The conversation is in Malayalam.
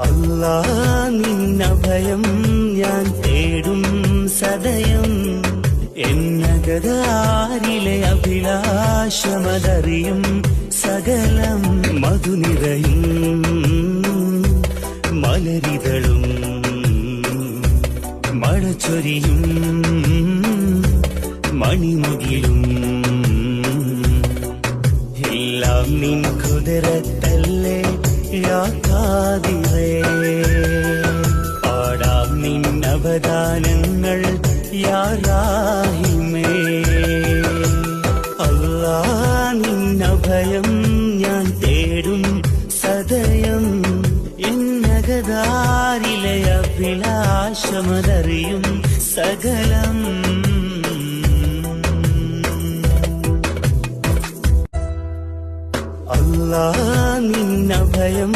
അല്ലാ നിന്നഭയം ഞാൻ തേടും സദയം എന്നകതാരിലെ അഭിലാഷമതറിയും സകലം മധുനിറയും മലരിതളും മഴച്ചൊരിയും മണിമുകിലും എല്ലാം നിൻ കുതിരത്തല്ലേ യാ ഖാദിറേ പാടാം നിൻ അവദാനങ്ങൾ യാ റാഹിമേ അല്ലാ നിന്നഭയം ഞാൻ തേടും സദയം എന്നകതാരിലെ അഭിലാഷമതറിയും സകലം അല്ലാ നിന്നഭയം